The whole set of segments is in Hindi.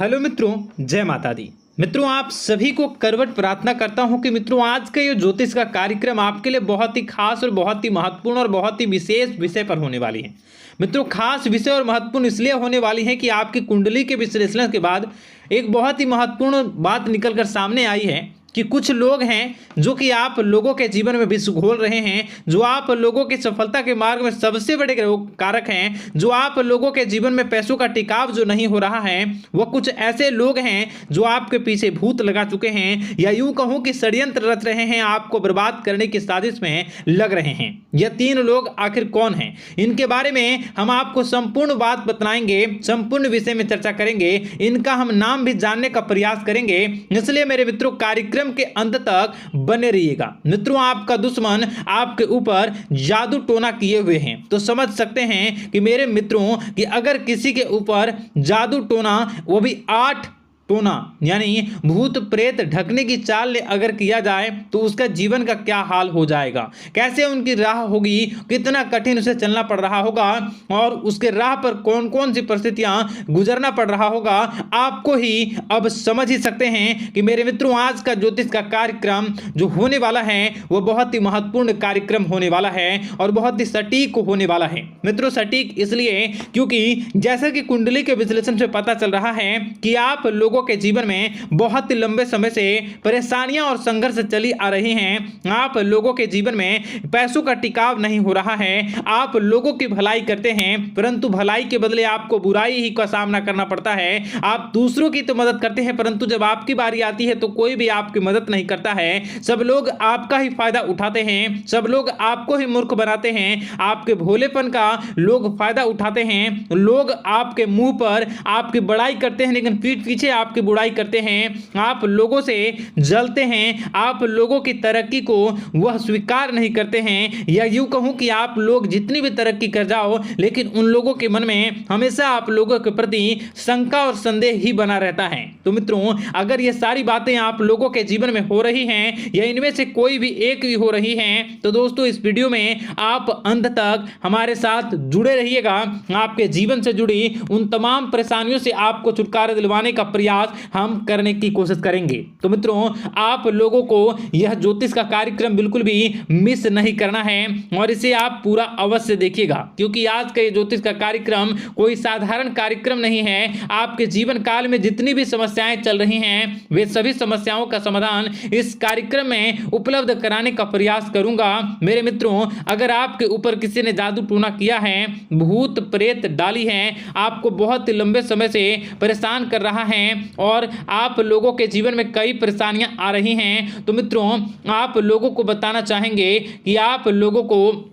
हेलो मित्रों, जय माता दी। मित्रों, आप सभी को करवट प्रार्थना करता हूं कि मित्रों आज का ये ज्योतिष का कार्यक्रम आपके लिए बहुत ही खास और बहुत ही महत्वपूर्ण और बहुत ही विशेष विषय पर होने वाली है। मित्रों, खास विषय और महत्वपूर्ण इसलिए होने वाली है कि आपकी कुंडली के विश्लेषण के बाद एक बहुत ही महत्वपूर्ण बात निकलकर सामने आई है कि कुछ लोग हैं जो कि आप लोगों के जीवन में विष घोल रहे हैं, जो आप लोगों की सफलता के मार्ग में सबसे बड़े कारक हैं, जो आप लोगों के जीवन में पैसों का टिकाव जो नहीं हो रहा है, वह कुछ ऐसे लोग हैं जो आपके पीछे भूत लगा चुके हैं या यूं कहूं कि षड्यंत्र रच रहे हैं, आपको बर्बाद करने की साजिश में लग रहे हैं। यह तीन लोग आखिर कौन हैं, इनके बारे में हम आपको संपूर्ण बात बताएंगे, संपूर्ण विषय में चर्चा करेंगे, इनका हम नाम भी जानने का प्रयास करेंगे। इसलिए मेरे मित्रों, कार्यक्रम के अंत तक बने रहिएगा। मित्रों, आपका दुश्मन आपके ऊपर जादू टोना किए हुए हैं, तो समझ सकते हैं कि मेरे मित्रों कि अगर किसी के ऊपर जादू टोना, वो भी 8 टोना यानी भूत प्रेत ढकने की चाल अगर किया जाए तो उसका जीवन का क्या हाल हो जाएगा, कैसे उनकी राह होगी, कितना कठिन उसे चलना पड़ रहा होगा और उसके राह पर कौन कौन सी परिस्थितियां गुजरना पड़ रहा होगा, आपको ही अब समझ ही सकते हैं कि मेरे मित्रों आज का ज्योतिष का कार्यक्रम जो होने वाला है वह बहुत ही महत्वपूर्ण कार्यक्रम होने वाला है और बहुत ही सटीक होने वाला है। मित्रों, सटीक इसलिए क्योंकि जैसा कि कुंडली के विश्लेषण से पता चल रहा है कि आप लोगों के जीवन में बहुत ही लंबे समय से परेशानियां और संघर्ष चली आ रही हैं। आप लोगों के जीवन में पैसों का टिकाव नहीं हो रहा है। आप लोगों की भलाई करते हैं परंतु भलाई के बदले आपको बुराई ही का सामना करना पड़ता है। आप दूसरों की तो मदद करते हैं परंतु जब आपकी बारी आती है तो कोई भी आपकी मदद नहीं करता है। सब लोग आपका ही फायदा उठाते हैं, सब लोग आपको ही मूर्ख बनाते हैं, आपके भोलेपन का लोग फायदा उठाते हैं। लोग आपके मुंह पर आपकी बड़ाई करते हैं लेकिन पीठ पीछे आपकी बुराई करते हैं। आप लोगों से जलते हैं, आप लोगों की तरक्की को वह स्वीकार नहीं करते हैं, या यूं कहूं कि आप लोग जितनी भी तरक्की कर जाओ लेकिन उन लोगों के मन में हमेशा आप लोगों के प्रति शंका और संदेह ही बना रहता है। तो मित्रों, अगर ये सारी बातें आप लोगों के जीवन में हो रही हैं या इनमें से कोई भी एक भी हो रही हैं तो दोस्तों इस वीडियो में आप अंत तक हमारे साथ जुड़े रहिएगा। आपके जीवन से जुड़ी उन तमाम परेशानियों से आपको छुटकारा दिलवाने का प्रयास हम करने की कोशिश करेंगे। तो मित्रों, आप लोगों को यह ज्योतिष का कार्यक्रम बिल्कुल भी मिस नहीं करना है और इसे आप पूरा अवश्य देखिएगा क्योंकि आज का ये ज्योतिष का कार्यक्रम कोई साधारण कार्यक्रम नहीं है। आपके जीवन काल में जितनी भी समस्याएं चल रही हैं वे सभी समस्याओं का समाधान इस कार्यक्रम में उपलब्ध कराने का प्रयास करूंगा। मेरे मित्रों, अगर आपके ऊपर किसी ने जादू टोना किया है, भूत प्रेत डाली है, आपको बहुत लंबे समय से परेशान कर रहा है और आप लोगों के जीवन में कई परेशानियां आ रही हैं, तो मित्रों आप लोगों को बताना चाहेंगे कि आप लोगों को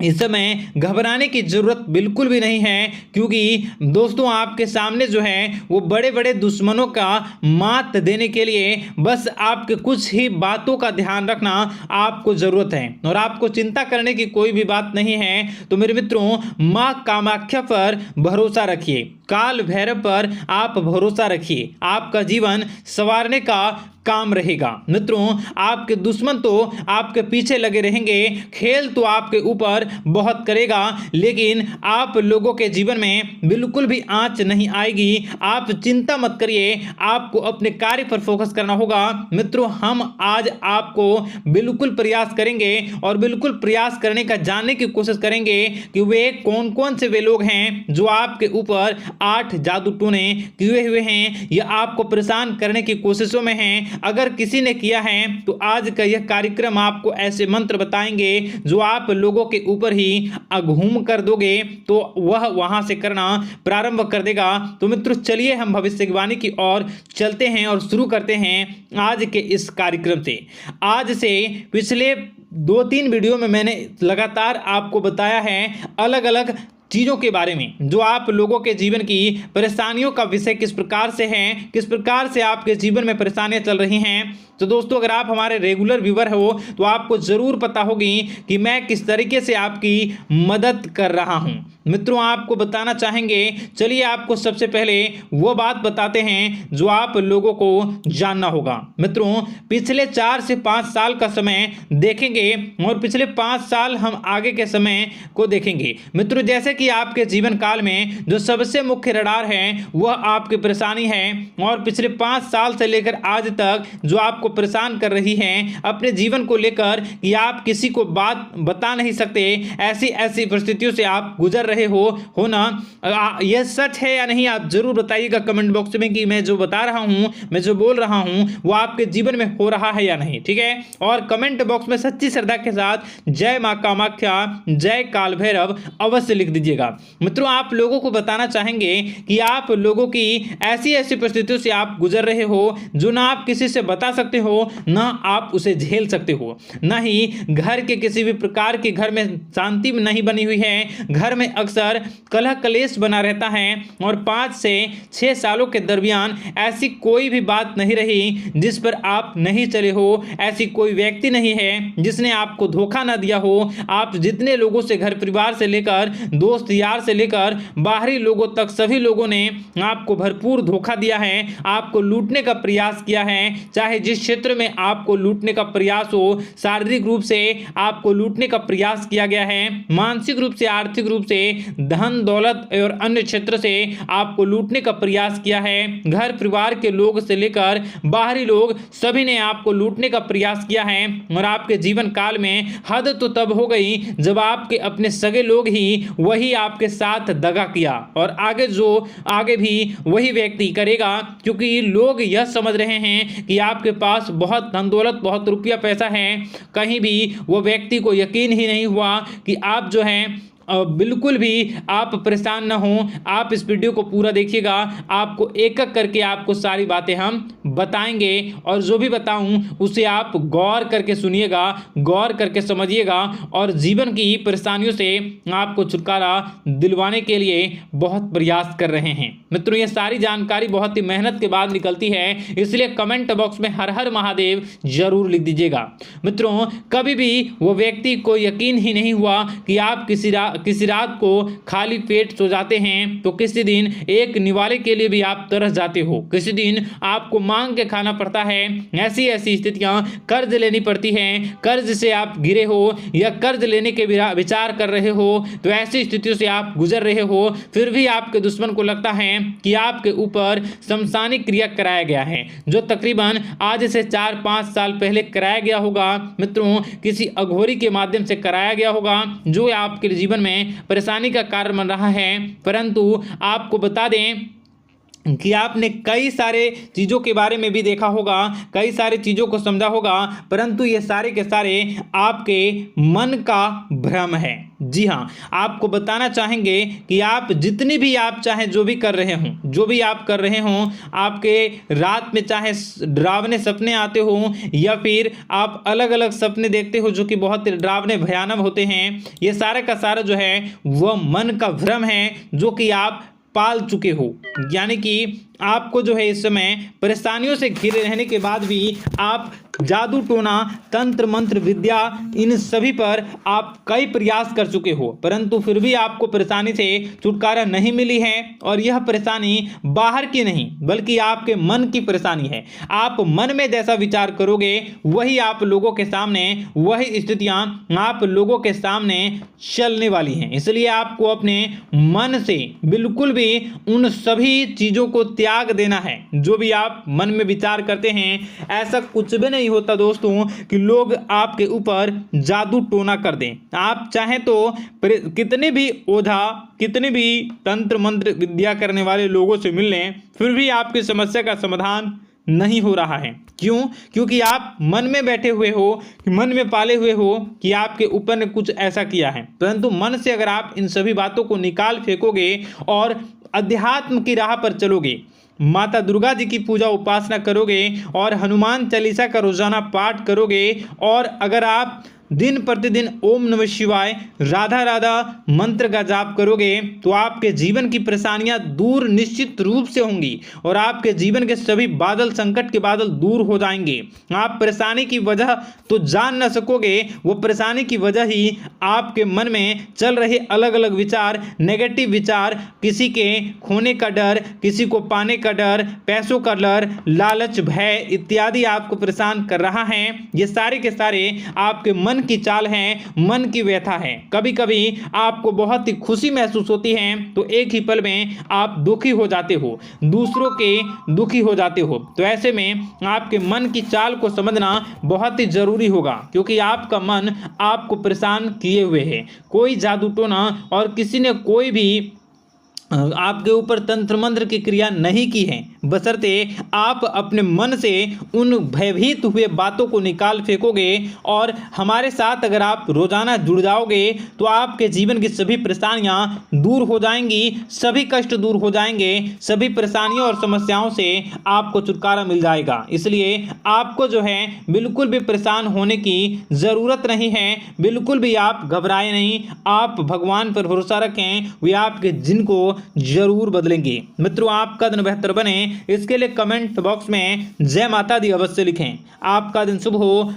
इस समय घबराने की जरूरत बिल्कुल भी नहीं है क्योंकि दोस्तों आपके सामने जो है वो बड़े बड़े दुश्मनों का मात देने के लिए बस आपके कुछ ही बातों का ध्यान रखना आपको जरूरत है और आपको चिंता करने की कोई भी बात नहीं है। तो मेरे मित्रों, मां कामाख्या पर भरोसा रखिए, काल भैरव पर आप भरोसा रखिए, आपका जीवन संवारने का काम रहेगा। मित्रों, आपके दुश्मन तो आपके पीछे लगे रहेंगे, खेल तो आपके ऊपर बहुत करेगा लेकिन आप लोगों के जीवन में बिल्कुल भी आंच नहीं आएगी। आप चिंता मत करिए, आपको अपने कार्य पर फोकस करना होगा। मित्रों, हम आज आपको बिल्कुल प्रयास करेंगे और बिल्कुल प्रयास करने का जानने की कोशिश करेंगे कि वे कौन कौन से वे लोग हैं जो आपके ऊपर 8 जादू टोने किए हुए हैं या आपको परेशान करने की कोशिशों में हैं। अगर किसी ने किया है तो आज का यह कार्यक्रम आपको ऐसे मंत्र बताएंगे जो आप लोगों के ऊपर ही अघूम कर दोगे तो वह वहां से करना प्रारंभ कर देगा। तो मित्रों, चलिए हम भविष्यवाणी की ओर चलते हैं और शुरू करते हैं आज के इस कार्यक्रम से। आज से पिछले 2-3 वीडियो में मैंने लगातार आपको बताया है अलग अलग चीज़ों के बारे में जो आप लोगों के जीवन की परेशानियों का विषय किस प्रकार से है, किस प्रकार से आपके जीवन में परेशानियां चल रही हैं। तो दोस्तों, अगर आप हमारे रेगुलर व्यूवर हो तो आपको ज़रूर पता होगी कि मैं किस तरीके से आपकी मदद कर रहा हूं। मित्रों आपको बताना चाहेंगे। चलिए आपको सबसे पहले वो बात बताते हैं जो आप लोगों को जानना होगा। मित्रों पिछले 4 से 5 साल का समय देखेंगे और पिछले 5 साल हम आगे के समय को देखेंगे। मित्रों जैसे कि आपके जीवन काल में जो सबसे मुख्य रडार है वह आपकी परेशानी है और पिछले 5 साल से लेकर आज तक जो आपको परेशान कर रही है अपने जीवन को लेकर कि आप किसी को बात बता नहीं सकते, ऐसी ऐसी परिस्थितियों से आप गुजर रहे हो ना। यह सच है या नहीं आप जरूर बताइएगा कमेंट बॉक्स में कि मैं जो बता रहा हूं, मैं जो बोल रहा हूं वो आपके जीवन में हो रहा है या नहीं। ठीक है, और कमेंट बॉक्स में सच्ची श्रद्धा के साथ जय मां कामाख्या, जय काल भैरव अवश्य लिख दीजिएगा। मित्रों आप लोगों को बताना चाहेंगे कि आप लोगों की ऐसी ऐसी परिस्थितियों से आप गुजर रहे हो जो ना आप किसी से बता सकते हो ना आप उसे झेल सकते हो, ना ही घर के किसी भी प्रकार के घर में शांति नहीं बनी हुई है। घर में अक्सर कलह कलेश बना रहता है और 5 से 6 सालों के दरमियान ऐसी कोई भी बात नहीं रही जिस पर आप नहीं चले हो, ऐसी कोई व्यक्ति नहीं है जिसने आपको धोखा ना दिया हो। आप जितने लोगों से घर परिवार से लेकर दोस्त यार से लेकर बाहरी लोगों तक सभी लोगों ने आपको भरपूर धोखा दिया है, आपको लूटने का प्रयास किया है। चाहे जिस क्षेत्र में आपको लूटने का प्रयास हो, शारीरिक रूप से आपको लूटने का प्रयास किया गया है, मानसिक रूप से आर्थिक रूप से धन दौलत और अन्य क्षेत्र से आपको लूटने का प्रयास किया है। घर परिवार के लोग से लेकर बाहरी लोग सभी ने आपको लूटने का प्रयास किया है और आपके जीवन काल में हद तो तब हो गई जब आपके अपने सगे लोग ही वही आपके साथ दगा किया और आगे भी वही व्यक्ति करेगा, क्योंकि लोग यह समझ रहे हैं कि आपके पास बहुत धन दौलत बहुत रुपया पैसा है। कहीं भी वो व्यक्ति को यकीन ही नहीं हुआ कि आप जो है बिल्कुल भी आप परेशान ना हो। आप इस वीडियो को पूरा देखिएगा, आपको एक एक करके आपको सारी बातें हम बताएंगे और जो भी बताऊं उसे आप गौर करके सुनिएगा, गौर करके समझिएगा और जीवन की परेशानियों से आपको छुटकारा दिलवाने के लिए बहुत प्रयास कर रहे हैं। मित्रों ये सारी जानकारी बहुत ही मेहनत के बाद निकलती है, इसलिए कमेंट बॉक्स में हर हर महादेव जरूर लिख दीजिएगा। मित्रों कभी भी वो व्यक्ति को यकीन ही नहीं हुआ कि आप किसी रात को खाली पेट सो जाते हैं तो किसी दिन एक निवाले के लिए भी आप तरस जाते हो, किसी दिन आपको मांग के खाना पड़ता है। ऐसी ऐसी स्थितियां कर्ज लेनी पड़ती हैं, कर्ज से आप घिरे हो या कर्ज लेने के विचार कर रहे हो, तो ऐसी स्थितियों से आप गुजर रहे हो। फिर भी आपके दुश्मन को लगता है कि आपके ऊपर शमशानी क्रिया कराया गया है, जो तकरीबन आज से 4-5 साल पहले कराया गया होगा। मित्रों किसी अघोरी के माध्यम से कराया गया होगा जो आपके जीवन में परेशानी का कारण बन रहा है। परंतु आपको बता दें कि आपने कई सारे चीज़ों के बारे में भी देखा होगा, कई सारी चीज़ों को समझा होगा, परंतु ये सारे के सारे आपके मन का भ्रम है। जी हाँ, आपको बताना चाहेंगे कि आप जितनी भी आप चाहे जो भी कर रहे हों, जो भी आप कर रहे हों, आपके रात में चाहे डरावने सपने आते हों या फिर आप अलग अलग सपने देखते हो जो कि बहुत डरावने भयानक होते हैं, ये सारा का सारा जो है वह मन का भ्रम है जो कि आप पाल चुके हो। यानी कि आपको जो है इस समय परेशानियों से घिरे रहने के बाद भी आप जादू टोना तंत्र मंत्र विद्या इन सभी पर आप कई प्रयास कर चुके हो, परंतु फिर भी आपको परेशानी से छुटकारा नहीं मिली है। और यह परेशानी बाहर की नहीं बल्कि आपके मन की परेशानी है। आप मन में जैसा विचार करोगे वही आप लोगों के सामने, वही स्थितियां आप लोगों के सामने चलने वाली हैं। इसलिए आपको अपने मन से बिल्कुल भी उन सभी चीज़ों को त्याग देना है जो भी आप मन में विचार करते हैं। ऐसा कुछ भी नहीं होता दोस्तों कि लोग आपके ऊपर जादू टोना कर दें। आप चाहें तो कितने भी ओझा, कितने भी तंत्र मंत्र विद्या करने वाले लोगों से मिल लें, फिर भी आपकी समस्या का समाधान नहीं हो रहा है। क्यों? क्योंकि आप मन में बैठे हुए हो, मन में पाले हुए हो कि आपके ऊपर ने कुछ ऐसा किया है। परंतु मन से अगर आप इन सभी बातों को निकाल फेंकोगे और अध्यात्म की राह पर चलोगे, माता दुर्गा जी की पूजा उपासना करोगे और हनुमान चालीसा का रोजाना पाठ करोगे, और अगर आप दिन प्रतिदिन ओम नमः शिवाय, राधा राधा मंत्र का जाप करोगे तो आपके जीवन की परेशानियां दूर निश्चित रूप से होंगी और आपके जीवन के सभी बादल, संकट के बादल दूर हो जाएंगे। आप परेशानी की वजह तो जान न सकोगे, वो परेशानी की वजह ही आपके मन में चल रहे अलग अलग विचार, नेगेटिव विचार, किसी के खोने का डर, किसी को पाने का डर, पैसों का डर, लालच, भय इत्यादि आपको परेशान कर रहा है। ये सारे के सारे आपके मन की चाल हैं, मन की व्यथा है। कभी कभी आपको बहुत ही खुशी महसूस होती है तो एक ही पल में आप दुखी हो जाते हो, दूसरों के दुखी हो जाते हो। तो ऐसे में आपके मन की चाल को समझना बहुत ही जरूरी होगा, क्योंकि आपका मन आपको परेशान किए हुए है। कोई जादू टोना और किसी ने कोई भी आपके ऊपर तंत्र मंत्र की क्रिया नहीं की है, बशर्ते आप अपने मन से उन भयभीत हुए बातों को निकाल फेंकोगे और हमारे साथ अगर आप रोजाना जुड़ जाओगे तो आपके जीवन की सभी परेशानियां दूर हो जाएंगी, सभी कष्ट दूर हो जाएंगे, सभी परेशानियों और समस्याओं से आपको छुटकारा मिल जाएगा। इसलिए आपको जो है बिल्कुल भी परेशान होने की ज़रूरत नहीं है, बिल्कुल भी आप घबराए नहीं। आप भगवान पर भरोसा रखें, वे आपके जिनको जरूर बदलेंगे। मित्रों, आपका दिन बेहतर बने इसके लिए कमेंट बॉक्स में जय माता दी अवश्य लिखें। आपका दिन शुभ हो।